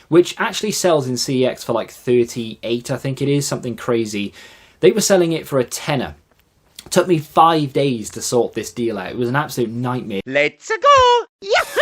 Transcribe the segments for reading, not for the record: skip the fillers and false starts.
which actually sells in CEX for like 38, I think it is, something crazy. They were selling it for a tenner. Took me 5 days to sort this deal out. It was an absolute nightmare. Let's go! Yahoo!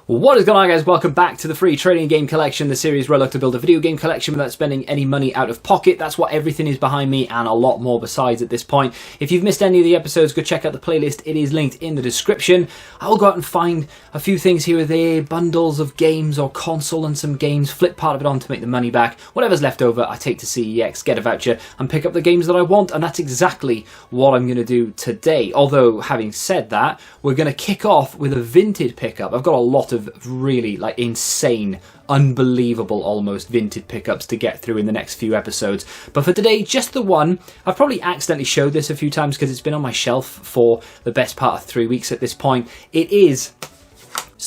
What is going on, guys? Welcome back to the free trading game collection, the series where I look to build a video game collection without spending any money out of pocket. That's what everything is behind me, and a lot more besides at this point. If you've missed any of the episodes, go check out the playlist. It is linked in the description. I'll go out and find a few things here or there, bundles of games or console and some games, flip part of it on to make the money back. Whatever's left over, I take to CEX, get a voucher, and pick up the games that I want, and that's exactly what I'm going to do today. Although, having said that, we're going to kick off with a vintage pickup. I've got a lot of really insane, unbelievable almost vintage pickups to get through in the next few episodes, but for today just the one. I've probably accidentally showed this a few times because it's been on my shelf for the best part of 3 weeks at this point. It's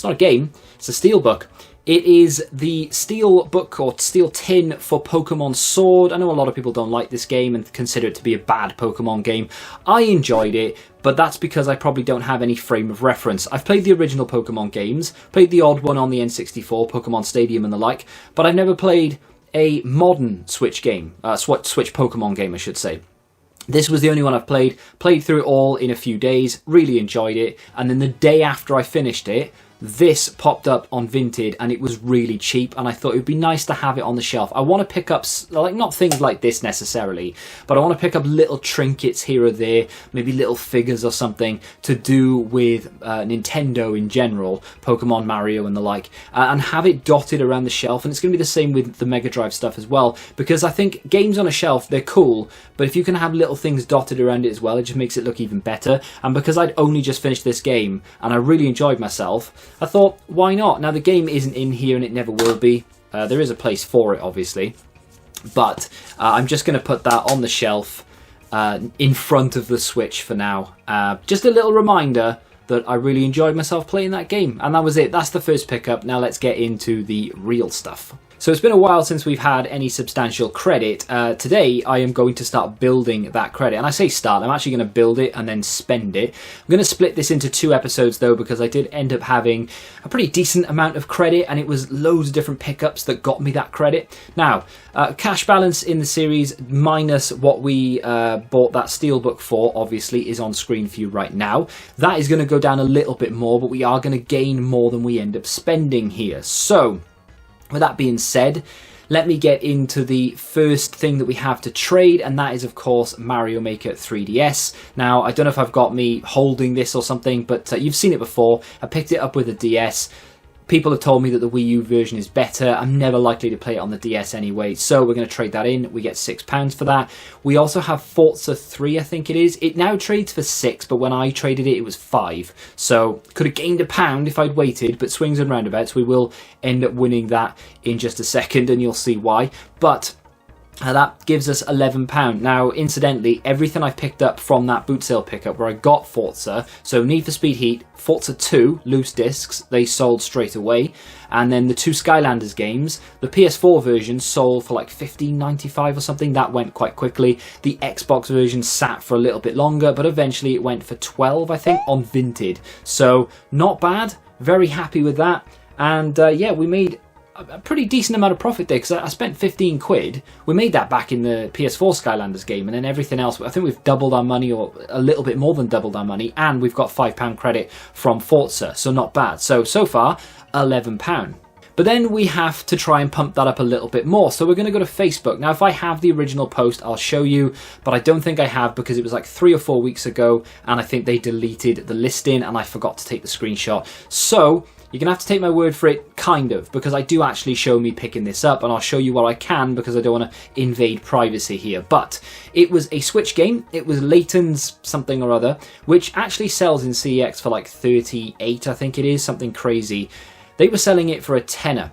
not a game, it's a steelbook. It is the steel book or steel tin for Pokemon Sword. I know a lot of people don't like this game and consider it to be a bad Pokemon game. I enjoyed it, but that's because I probably don't have any frame of reference. I've played the original Pokemon games, played the odd one on the N64, Pokemon Stadium and the like, but I've never played a modern Switch game, Switch Pokemon game I should say. This was the only one I've played through it all in a few days, really enjoyed it, and then the day after I finished it, this popped up on Vinted and it was really cheap, and I thought it would be nice to have it on the shelf. I want to pick up, not things like this necessarily, but I want to pick up little trinkets here or there, maybe little figures or something to do with Nintendo in general, Pokemon, Mario and the like, and have it dotted around the shelf. And it's going to be the same with the Mega Drive stuff as well, because I think games on a shelf, they're cool, but if you can have little things dotted around it as well, it just makes it look even better. And because I'd only just finished this game and I really enjoyed myself, I thought, why not? Now, the game isn't in here and it never will be. There is a place for it, obviously. But I'm just going to put that on the shelf in front of the Switch for now. Just a little reminder that I really enjoyed myself playing that game. And that was it. That's the first pickup. Now let's get into the real stuff. So it's been a while since we've had any substantial credit. Today I am going to start building that credit. And I say start, I'm actually going to build it and then spend it. I'm going to split this into 2 episodes though, because I did end up having a pretty decent amount of credit, and it was loads of different pickups that got me that credit. Now, cash balance in the series minus what we bought that steelbook for, obviously, is on screen for you right now. That is going to go down a little bit more, but we are going to gain more than we end up spending here. So, with that being said, let me get into the first thing that we have to trade, and that is, of course, Mario Maker 3DS. Now, I don't know if I've got me holding this or something, but you've seen it before. I picked it up with a DS. People have told me that the Wii U version is better. I'm never likely to play it on the DS anyway, so we're going to trade that in. We get £6 for that. We also have Forza 3, I think it is. It now trades for 6, but when I traded it, it was 5. So could have gained £1 if I'd waited, but swings and roundabouts, we will end up winning that in just a second, and you'll see why. But that gives us £11. Now, incidentally, everything I've picked up from that boot sale pickup where I got Forza, so Need for Speed Heat, Forza 2, loose discs, they sold straight away. And then the 2 Skylanders games, the PS4 version sold for like $15.95 or something. That went quite quickly. The Xbox version sat for a little bit longer, but eventually it went for $12, I think, on Vinted. So, not bad. Very happy with that. And yeah, we made a pretty decent amount of profit there, because I spent 15 quid. We made that back in the PS4 Skylanders game, and then everything else, I think we've doubled our money, or a little bit more than doubled our money, and we've got £5 credit from Forza, so not bad. So far, £11. But then we have to try and pump that up a little bit more. So we're going to go to Facebook. Now, if I have the original post, I'll show you, but I don't think I have, because it was like 3 or 4 weeks ago, and I think they deleted the listing, and I forgot to take the screenshot. So you're going to have to take my word for it, kind of, because I do actually show me picking this up, and I'll show you what I can, because I don't want to invade privacy here. But it was a Switch game. It was Layton's something or other, which actually sells in CEX for like 38, I think it is, something crazy. They were selling it for a tenner.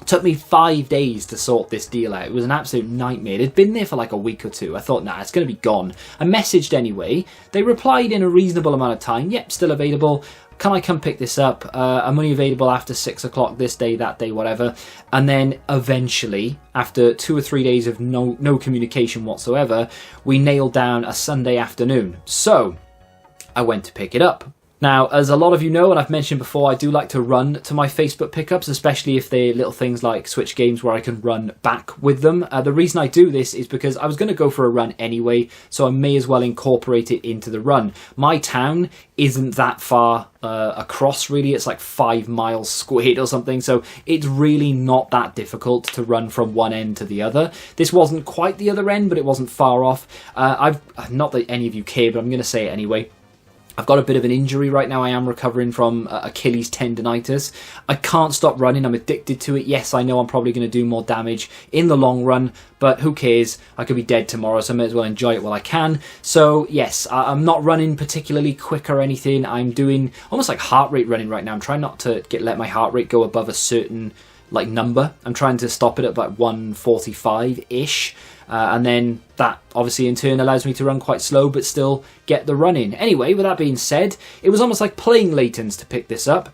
Took me 5 days to sort this deal out. It was an absolute nightmare. It had been there for like a week or two. I thought, nah, it's going to be gone. I messaged anyway. They replied in a reasonable amount of time. Yep, still available. Can I come pick this up? I'm only available after 6 o'clock this day, that day, whatever. And then eventually, after 2 or 3 days of no communication whatsoever, we nailed down a Sunday afternoon. So I went to pick it up. Now, as a lot of you know, and I've mentioned before, I do like to run to my Facebook pickups, especially if they're little things like Switch games where I can run back with them. The reason I do this is because I was going to go for a run anyway, so I may as well incorporate it into the run. My town isn't that far across, really. It's like 5 miles squared or something, so it's really not that difficult to run from one end to the other. This wasn't quite the other end, but it wasn't far off. Not that any of you care, but I'm going to say it anyway. I've got a bit of an injury right now. I am recovering from Achilles tendonitis. I can't stop running. I'm addicted to it. Yes, I know I'm probably going to do more damage in the long run, but who cares? I could be dead tomorrow, so I may as well enjoy it while I can. So yes, I'm not running particularly quick or anything. I'm doing almost like heart rate running right now. I'm trying not to let my heart rate go above a certain number. I'm trying to stop it at about 145-ish. And then that obviously in turn allows me to run quite slow but still get the run in. Anyway, with that being said, it was almost like playing Layton's to pick this up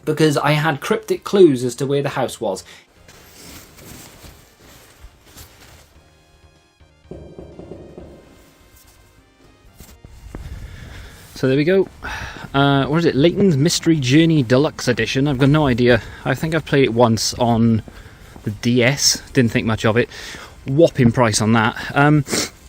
because I had cryptic clues as to where the house was. So there we go. What is it? Layton's Mystery Journey Deluxe Edition. I've got no idea. I think I've played it once on the DS. Didn't think much of it. Whopping price on that.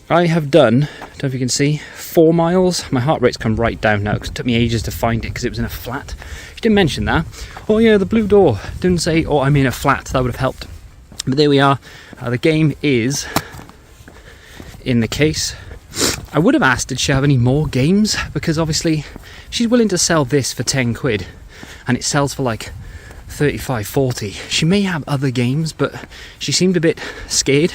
I have done, don't know if you can see, 4 miles. My heart rate's come right down now because it took me ages to find it because it was in a flat. You didn't mention that. Oh yeah, the blue door. Didn't say, oh, I'm in a flat. That would have helped. But there we are. The game is in the case. I would have asked, did she have any more games? Because obviously she's willing to sell this for 10 quid and it sells for like 35, 40. She may have other games, but she seemed a bit scared,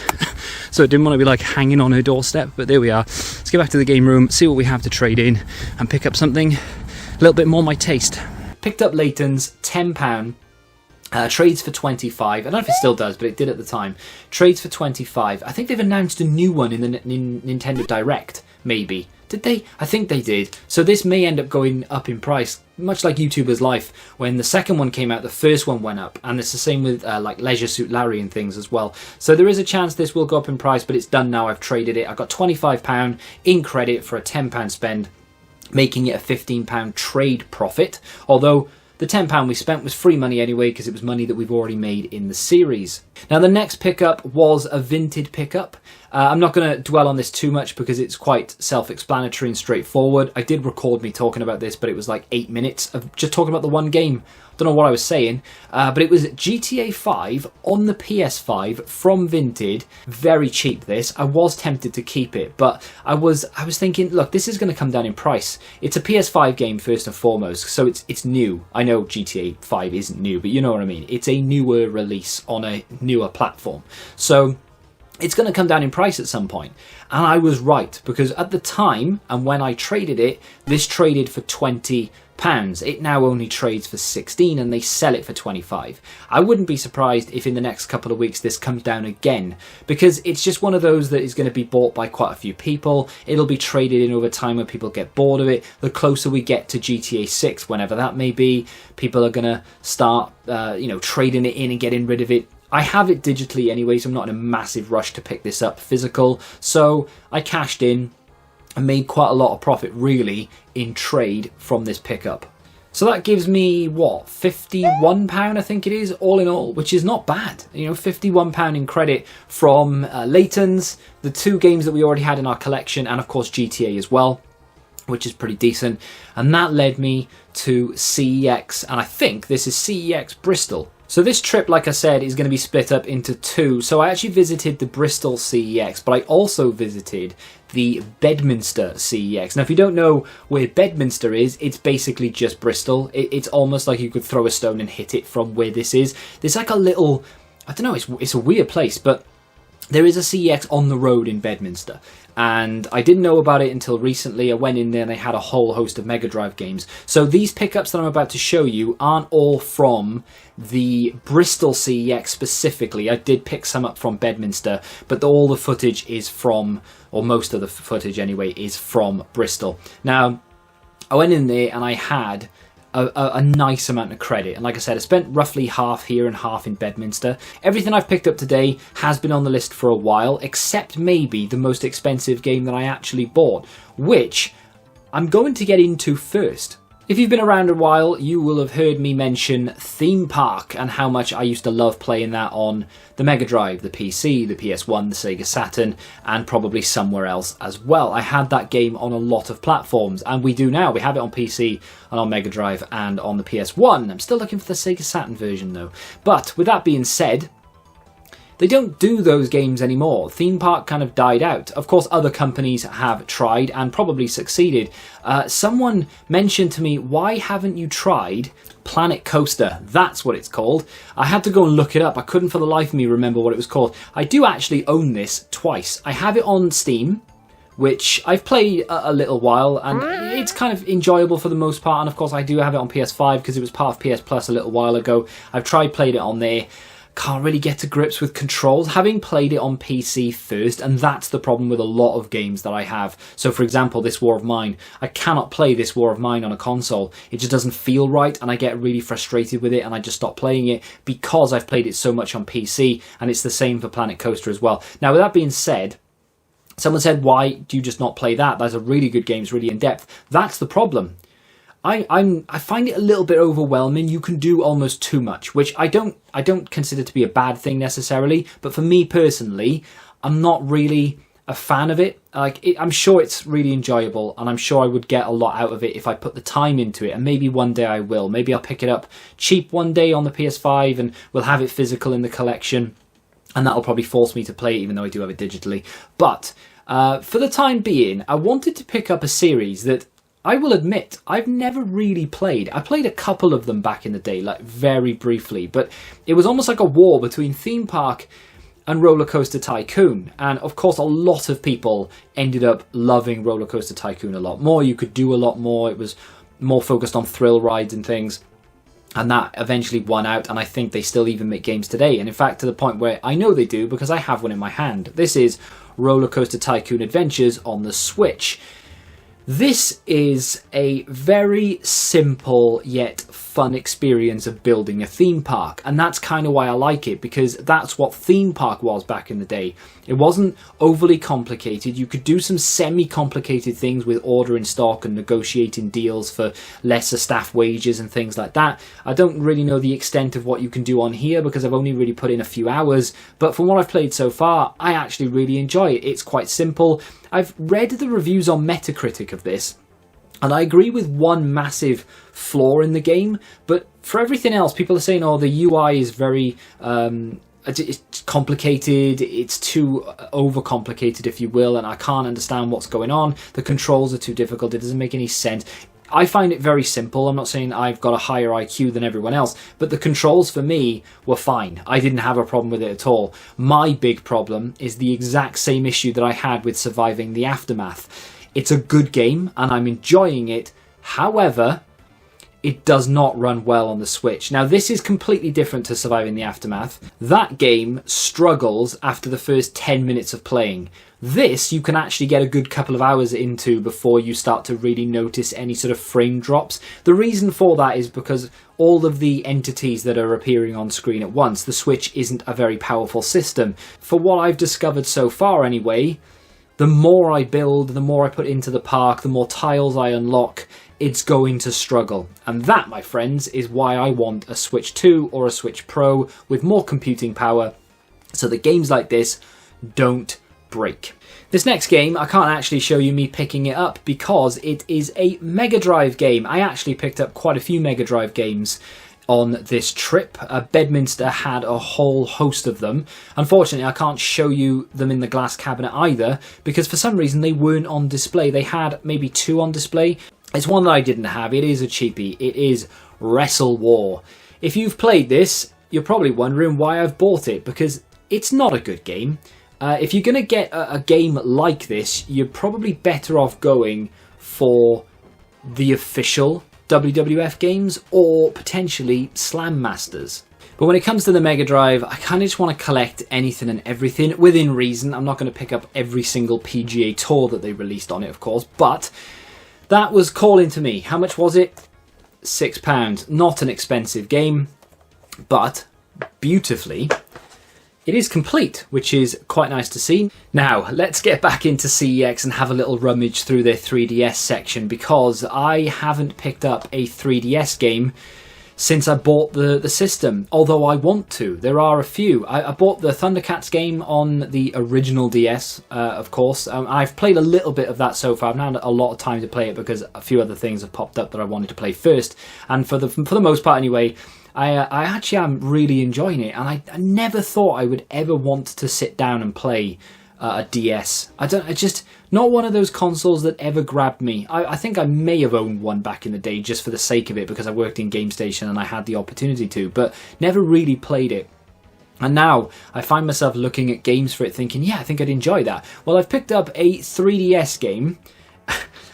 so I didn't want to be like hanging on her doorstep. But there we are. Let's get back to the game room, see what we have to trade in, and pick up something a little bit more my taste. Picked up Layton's £10. Trades for 25. I don't know if it still does, but it did at the time. Trades for 25. I think they've announced a new one in the Nintendo Direct, maybe. Did they? I think they did. So this may end up going up in price, much like YouTuber's Life. When the second one came out, the first one went up. And it's the same with like Leisure Suit Larry and things as well. So there is a chance this will go up in price, but it's done now. I've traded it. I got £25 in credit for a £10 spend, making it a £15 trade profit. Although the £10 we spent was free money anyway, because it was money that we've already made in the series. Now the next pickup was a Vinted pickup. I'm not going to dwell on this too much because it's quite self-explanatory and straightforward. I did record me talking about this, but it was like 8 minutes of just talking about the one game. Don't know what I was saying, but it was GTA 5 on the PS5 from Vinted. Very cheap this. I was tempted to keep it, but I was thinking, look, this is going to come down in price. It's a PS5 game first and foremost, so it's new. I know GTA 5 isn't new, but you know what I mean. It's a newer release on a newer platform. So it's going to come down in price at some point. And I was right, because at the time, and when I traded it, this traded for £20. It now only trades for 16 and they sell it for 25. I wouldn't be surprised if in the next couple of weeks this comes down again, because it's just one of those that is going to be bought by quite a few people. It'll be traded in over time when people get bored of it. The closer we get to GTA 6, whenever that may be, people are going to start trading it in and getting rid of it. I have it digitally anyway, so I'm not in a massive rush to pick this up physical. So I cashed in and made quite a lot of profit, really, in trade from this pickup. So that gives me, what, £51 I think it is, all in all, which is not bad. You know, £51 in credit from Layton's, the 2 games that we already had in our collection, and of course GTA as well, which is pretty decent. And that led me to CEX, and I think this is CEX Bristol. So this trip, like I said, is going to be split up into 2. So I actually visited the Bristol CEX, but I also visited the Bedminster CEX. Now, if you don't know where Bedminster is, it's basically just Bristol. It's almost like you could throw a stone and hit it from where this is. There's like a little, I don't know, it's a weird place, but there is a CEX on the road in Bedminster, and I didn't know about it until recently. I went in there and they had a whole host of Mega Drive games. So these pickups that I'm about to show you aren't all from the Bristol CEX specifically. I did pick some up from Bedminster, but all the footage is from, or most of the footage anyway, is from Bristol. Now, I went in there and I had a nice amount of credit, and like I said, I spent roughly half here and half in Bedminster. Everything I've picked up today has been on the list for a while, except maybe the most expensive game that I actually bought, which I'm going to get into first. If you've been around a while, you will have heard me mention Theme Park and how much I used to love playing that on the Mega Drive, the PC, the PS1, the Sega Saturn, and probably somewhere else as well. I had that game on a lot of platforms, and we do now. We have it on PC and on Mega Drive and on the PS1. I'm still looking for the Sega Saturn version though. But with that being said, they don't do those games anymore. Theme Park kind of died out. Of course, other companies have tried and probably succeeded. Someone mentioned to me, why haven't you tried Planet Coaster? That's what it's called. I had to go and look it up. I couldn't for the life of me remember what it was called. I do actually own this twice. I have it on Steam, which I've played a little while, and it's kind of enjoyable for the most part. And of course, I do have it on PS5 because it was part of PS Plus a little while ago. I've played it on there. Can't really get to grips with controls, having played it on PC first, and that's the problem with a lot of games that I have. So for example, this War of Mine, I cannot play this War of Mine on a console. It just doesn't feel right, and I get really frustrated with it, and I just stop playing it because I've played it so much on PC, and it's the same for Planet Coaster as well. Now with that being said, someone said, why do you just not play that? That's a really good game, it's really in-depth. That's the problem. I find it a little bit overwhelming. You can do almost too much, which I don't consider to be a bad thing necessarily. But for me personally, I'm not really a fan of it. I'm sure it's really enjoyable, and I'm sure I would get a lot out of it if I put the time into it. And maybe one day I will. Maybe I'll pick it up cheap one day on the PS5, and we'll have it physical in the collection, and that'll probably force me to play it, even though I do have it digitally. But for the time being, I wanted to pick up a series that I will admit, I've never really played. I played a couple of them back in the day, like very briefly, but it was almost like a war between Theme Park and Roller Coaster Tycoon. And of course, a lot of people ended up loving Roller Coaster Tycoon a lot more. You could do a lot more. It was more focused on thrill rides and things. And that eventually won out, and I think they still even make games today. And in fact, to the point where I know they do because I have one in my hand. This is Roller Coaster Tycoon Adventures on the Switch. This is a very simple yet fun experience of building a theme park, and that's kind of why I like it, because that's what Theme Park was back in the day. It wasn't overly complicated. You could do some semi-complicated things with ordering stock and negotiating deals for lesser staff wages and things like that. I don't really know the extent of what you can do on here because I've only really put in a few hours, but from what I've played so far, I actually really enjoy it. It's quite simple. I've read the reviews on Metacritic of this, and I agree with one massive flaw in the game, but for everything else, people are saying, oh, the UI is very it's complicated, it's too overcomplicated, if you will, and I can't understand what's going on. The controls are too difficult, it doesn't make any sense. I find it very simple. I'm not saying I've got a higher IQ than everyone else, but the controls for me were fine. I didn't have a problem with it at all. My big problem is the exact same issue that I had with Surviving the Aftermath. It's a good game, and I'm enjoying it. However, it does not run well on the Switch. Now, this is completely different to Surviving the Aftermath. That game struggles after the first 10 minutes of playing. This, you can actually get a good couple of hours into before you start to really notice any sort of frame drops. The reason for that is because all of the entities that are appearing on screen at once, the Switch isn't a very powerful system. For what I've discovered so far anyway, the more I build, the more I put into the park, the more tiles I unlock, it's going to struggle. And that, my friends, is why I want a Switch 2 or a Switch Pro with more computing power, so that games like this don't break. This next game, I can't actually show you me picking it up because it is a Mega Drive game. I actually picked up quite a few Mega Drive games on this trip. Bedminster had a whole host of them. Unfortunately, I can't show you them in the glass cabinet either because for some reason they weren't on display. They had maybe 2 on display. It's one that I didn't have. It is a cheapie. It is Wrestle War. If you've played this, you're probably wondering why I've bought it, because it's not a good game. If you're going to get a game like this, you're probably better off going for the official WWF games or potentially Slam Masters. But when it comes to the Mega Drive, I kind of just want to collect anything and everything within reason. I'm not going to pick up every single PGA Tour that they released on it, of course, but that was calling to me. How much was it? £6. Not an expensive game, but beautifully, it is complete, which is quite nice to see. Now, let's get back into CEX and have a little rummage through their 3DS section, because I haven't picked up a 3DS game since I bought the system, although I want to. There are a few. I bought the Thundercats game on the original DS, of course. I've played a little bit of that so far. I've not had a lot of time to play it because a few other things have popped up that I wanted to play first. And for the most part anyway, I actually am really enjoying it, and I never thought I would ever want to sit down and play a DS. I just not one of those consoles that ever grabbed me. I think I may have owned one back in the day just for the sake of it, because I worked in Game Station and I had the opportunity to, but never really played it. And now I find myself looking at games for it thinking, yeah, I think I'd enjoy that. Well, I've picked up a 3DS game.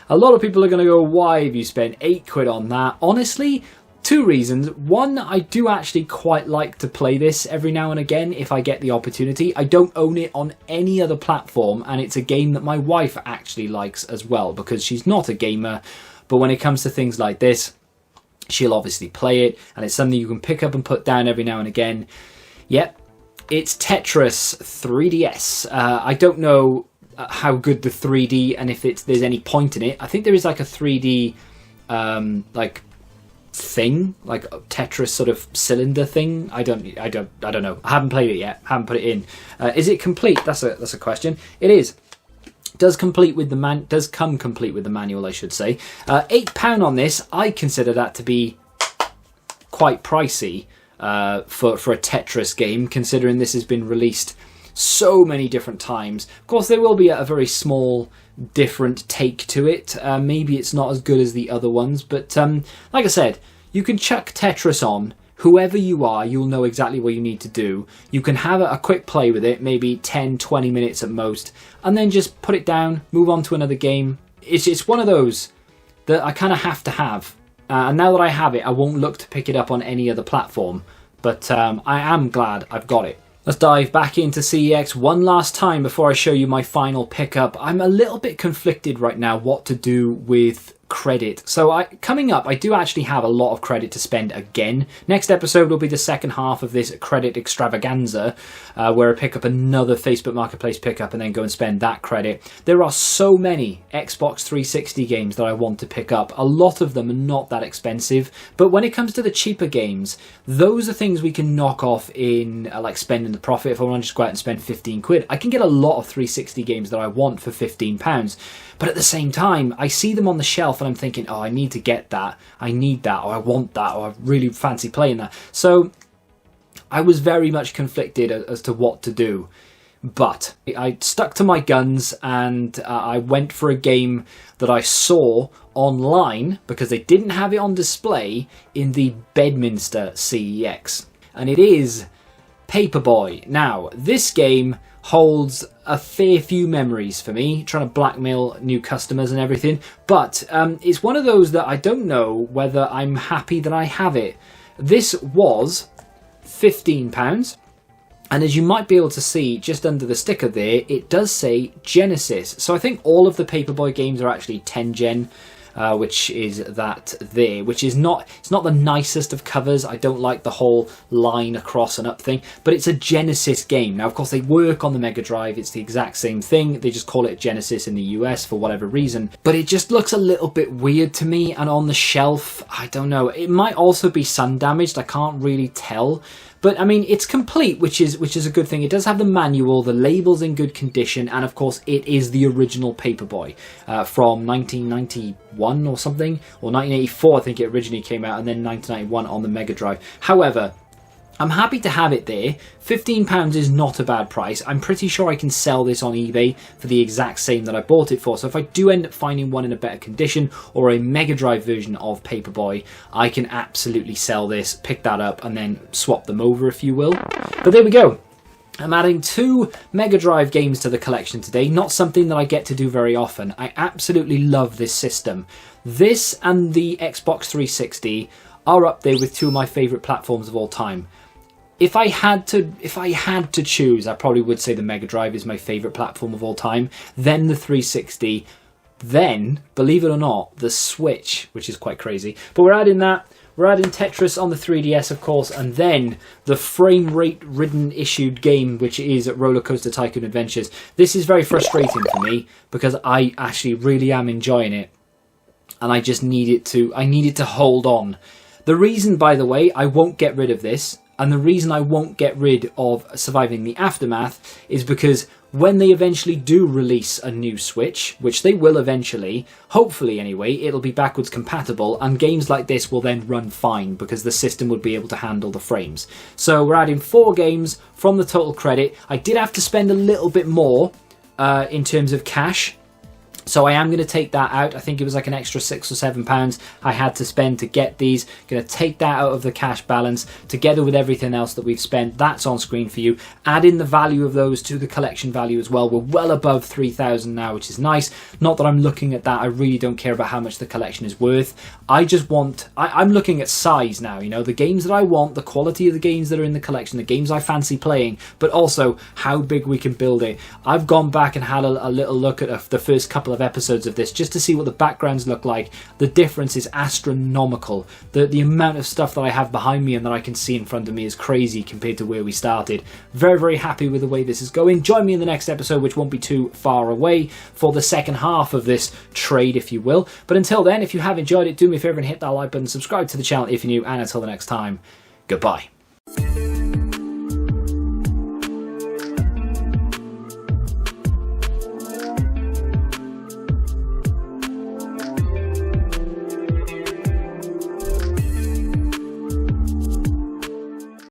A lot of people are going to go, why have you spent £8 on that? Honestly, two reasons. One, I do actually quite like to play this every now and again if I get the opportunity. I don't own it on any other platform, and it's a game that my wife actually likes as well, because she's not a gamer, but when it comes to things like this, she'll obviously play it, and it's something you can pick up and put down every now and again. Yep, it's Tetris 3DS. I don't know how good the 3D, and if there's any point in it. I think there is like a 3D thing, like a Tetris sort of cylinder thing. I don't know. I haven't played it yet. Haven't put it in. Is it complete? That's a question. It is. Does come complete with the manual, I should say. £8 on this. I consider that to be quite pricey for a Tetris game, considering this has been released so many different times. Of course, there will be a very small different take to it. Maybe it's not as good as the other ones, but like I said, you can chuck Tetris on. Whoever you are, you'll know exactly what you need to do. You can have a quick play with it, maybe 10-20 minutes at most, and then just put it down, move on to another game. It's one of those that I kind of have to have, and now that I have it, I won't look to pick it up on any other platform, but I am glad I've got it. Let's dive back into CEX one last time before I show you my final pickup. I'm a little bit conflicted right now what to do with credit. So coming up, I do actually have a lot of credit to spend again. Next episode will be the second half of this credit extravaganza, where I pick up another Facebook Marketplace pickup and then go and spend that credit. There are so many Xbox 360 games that I want to pick up. A lot of them are not that expensive, but when it comes to the cheaper games, those are things we can knock off in like spending the profit. If I want to just go out and spend £15, I can get a lot of 360 games that I want for £15. But at the same time, I see them on the shelf and I'm thinking, oh, I need to get that. I need that, or I want that, or I really fancy playing that. So I was very much conflicted as to what to do. But I stuck to my guns and I went for a game that I saw online because they didn't have it on display in the Bedminster CEX. And it is Paperboy. Now, this game holds a fair few memories for me, trying to blackmail new customers and everything, but it's one of those that I don't know whether I'm happy that I have it. This was £15, and as you might be able to see just under the sticker there, it does say Genesis. So I think all of the Paperboy games are actually 10 gen, which is that there, which is not, it's not the nicest of covers. I don't like the whole line across and up thing, but it's a Genesis game. Now, of course, they work on the Mega Drive. It's the exact same thing. They just call it Genesis in the US for whatever reason, but it just looks a little bit weird to me. And on the shelf, I don't know. It might also be sun damaged. I can't really tell. But I mean, it's complete, which is a good thing. It does have the manual, the label's in good condition, and of course it is the original Paperboy from 1991 or something, or 1984 I think it originally came out, and then 1991 on the Mega Drive. However, I'm happy to have it there. £15 is not a bad price. I'm pretty sure I can sell this on eBay for the exact same that I bought it for. So if I do end up finding one in a better condition, or a Mega Drive version of Paperboy, I can absolutely sell this, pick that up, and then swap them over, if you will. But there we go. I'm adding 2 Mega Drive games to the collection today, not something that I get to do very often. I absolutely love this system. This and the Xbox 360 are up there with 2 of my favourite platforms of all time. If I had to choose, I probably would say the Mega Drive is my favourite platform of all time, then the 360, then, believe it or not, the Switch, which is quite crazy. But we're adding that. We're adding Tetris on the 3DS, of course, and then the frame rate ridden issued game, which is Roller Coaster Tycoon Adventures. This is very frustrating for me because I actually really am enjoying it, and I just need it to hold on. The reason, by the way, I won't get rid of this, and the reason I won't get rid of Surviving the Aftermath, is because when they eventually do release a new Switch, which they will eventually, hopefully anyway, it'll be backwards compatible, and games like this will then run fine because the system would be able to handle the frames. So we're adding 4 games from the total credit. I did have to spend a little bit more in terms of cash, so I am going to take that out. I think it was like an extra £6 or £7 I had to spend to get these. Going to take that out of the cash balance together with everything else that we've spent. That's on screen for you. Add in the value of those to the collection value as well. We're well above 3,000 now, which is nice. Not that I'm looking at that. I really don't care about how much the collection is worth. I just want... I'm looking at size now, you know, the games that I want, the quality of the games that are in the collection, the games I fancy playing, but also how big we can build it. I've gone back and had a little look at the first couple of episodes of this just to see what the backgrounds look like. The difference is astronomical. The amount of stuff that I have behind me and that I can see in front of me is crazy compared to where we started. Very, very happy with the way this is going. Join me in the next episode, which won't be too far away, for the second half of this trade, if you will. But until then, if you have enjoyed it, do me a favour and hit that like button, subscribe to the channel if you're new, and until the next time, goodbye.